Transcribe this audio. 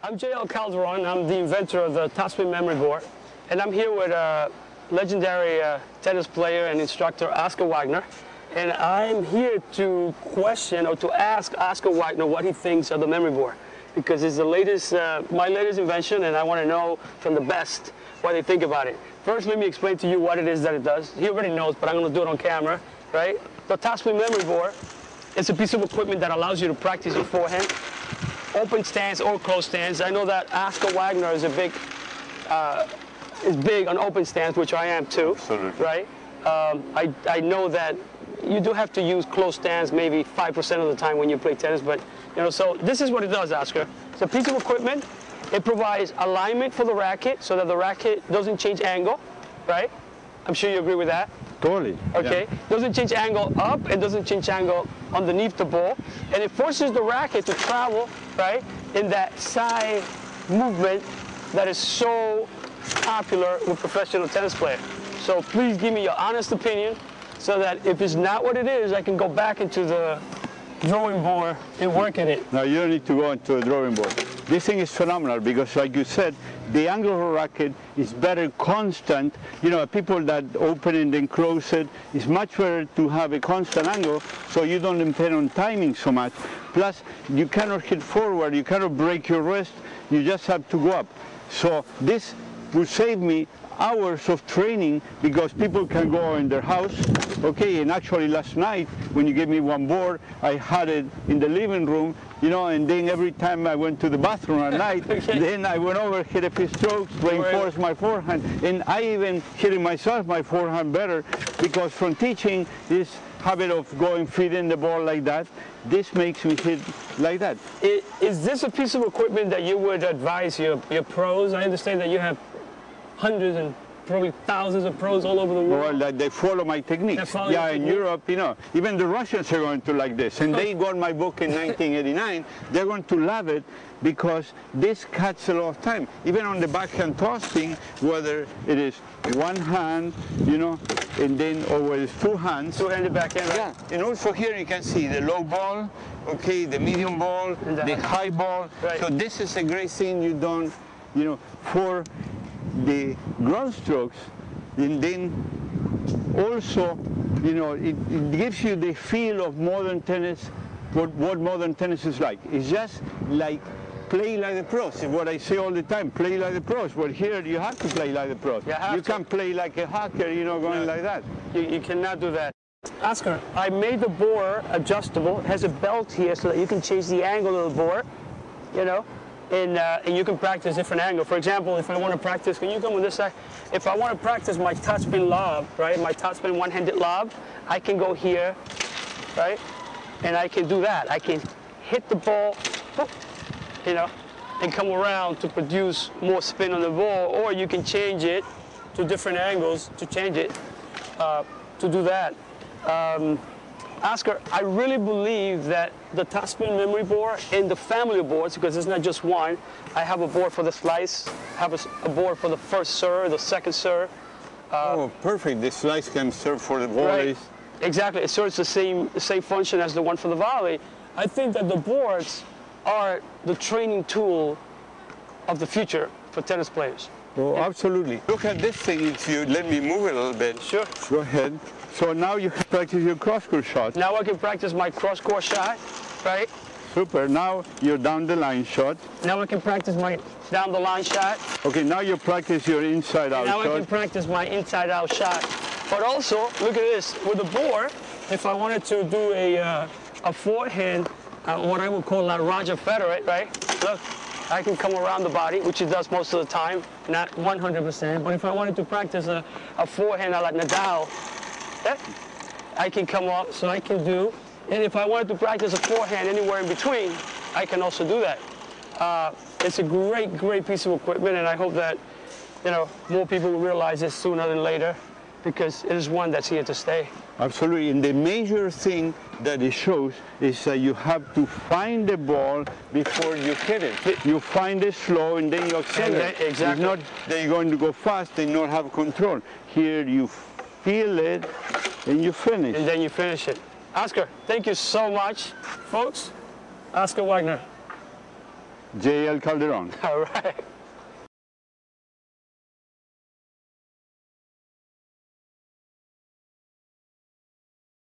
I'm J.L. Calderon. I'm the inventor of the topspin memory board. And I'm here with legendary tennis player and instructor Oscar Wegner. And I'm here to question or to ask Oscar Wegner what he thinks of the memory board. Because it's the latest, my latest invention, and I want to know from the best what they think about it. First, let me explain to you what it is that it does. He already knows, but I'm going to do it on camera, right? The topspin memory board is a piece of equipment that allows you to practice your forehand, open stance or closed stance. I know that Oscar Wegner is big on open stance, which I am too. Absolutely. Right? I know that you do have to use closed stance maybe 5% of the time when you play tennis, but so this is what it does, Oscar. It's a piece of equipment. It provides alignment for the racket so that the racket doesn't change angle, right? I'm sure you agree with that. Totally. Okay. Yeah. Doesn't change angle up and doesn't change angle underneath the ball, and it forces the racket to travel, right, in that side movement that is so popular with professional tennis players. So please give me your honest opinion, so that if it's not what it is, I can go back into the drawing board and work at it. No, you don't need to go into the drawing board. This thing is phenomenal because, like you said, the angle of a racket is better constant. People that open and then close it, it's much better to have a constant angle so you don't depend on timing so much. Plus, you cannot hit forward, you cannot break your wrist, you just have to go up. So this will save me hours of training because people can go in their house, okay, and actually last night when you gave me one board, I had it in the living room, and then every time I went to the bathroom at night, okay. Then I went over, hit a few strokes, reinforced my forehand, and I even hit it myself, my forehand better, because from teaching this habit of going feeding the ball like that, this makes me hit like that. Is this a piece of equipment that you would advise your pros? I understand that you have hundreds and probably thousands of pros all over the world. Well, they follow my techniques. Yeah, in Europe, even the Russians are going to like this. And they got my book in 1989. They're going to love it because this cuts a lot of time. Even on the backhand toss thing, whether it is one hand, and then, or whether it's two hands. Two-handed backhand, right? Yeah, and also here you can see the low ball, okay, the medium ball, the high ball. Right. So this is a great thing you don't, for the ground strokes, and then also, it gives you the feel of modern tennis, what modern tennis is like. It's just like play like the pros. It's what I say all the time, play like the pros. But here you have to play like the pros. You can't play like a hacker, going like that. You cannot do that. Oscar, I made the board adjustable. It has a belt here so that you can change the angle of the board, and you can practice different angles. For example, if I want to practice, can you come on this side? If I want to practice my topspin lob, right, my topspin one-handed lob, I can go here, right, and I can do that. I can hit the ball, and come around to produce more spin on the ball, or you can change it to different angles to change it, to do that. Oscar, I really believe that the topspin memory board and the family of boards, because it's not just one. I have a board for the slice, I have a board for the first serve, the second serve. Oh, perfect. The slice can serve for the volleys. Right. Exactly. It serves the same function as the one for the volley. I think that the boards are the training tool of the future for tennis players. Oh, absolutely. Look at this thing. If you let me move it a little bit. Sure. Go ahead. So now you can practice your cross-court shot. Now I can practice my cross-court shot, right? Super. Now your down-the-line shot. Now I can practice my down-the-line shot. Okay, now you practice your inside-out shot. Now I can practice my inside-out shot. But also, look at this. With the board, if I wanted to do a forehand, what I would call like Roger Federer, right? Look, I can come around the body, which it does most of the time, not 100%. But if I wanted to practice a forehand like Nadal, I can come up, so I can do. And if I wanted to practice a forehand anywhere in between, I can also do that. It's a great, great piece of equipment, and I hope that more people will realize this sooner than later, because it is one that's here to stay. Absolutely, and the major thing that it shows is that you have to find the ball before you hit it. You find it slow and then you accelerate. Exactly. It's not that you're going to go fast and not have control. Here you feel it and you finish. And then you finish it. Oscar, thank you so much. Folks, Oscar Wegner. J.L. Calderon. All right.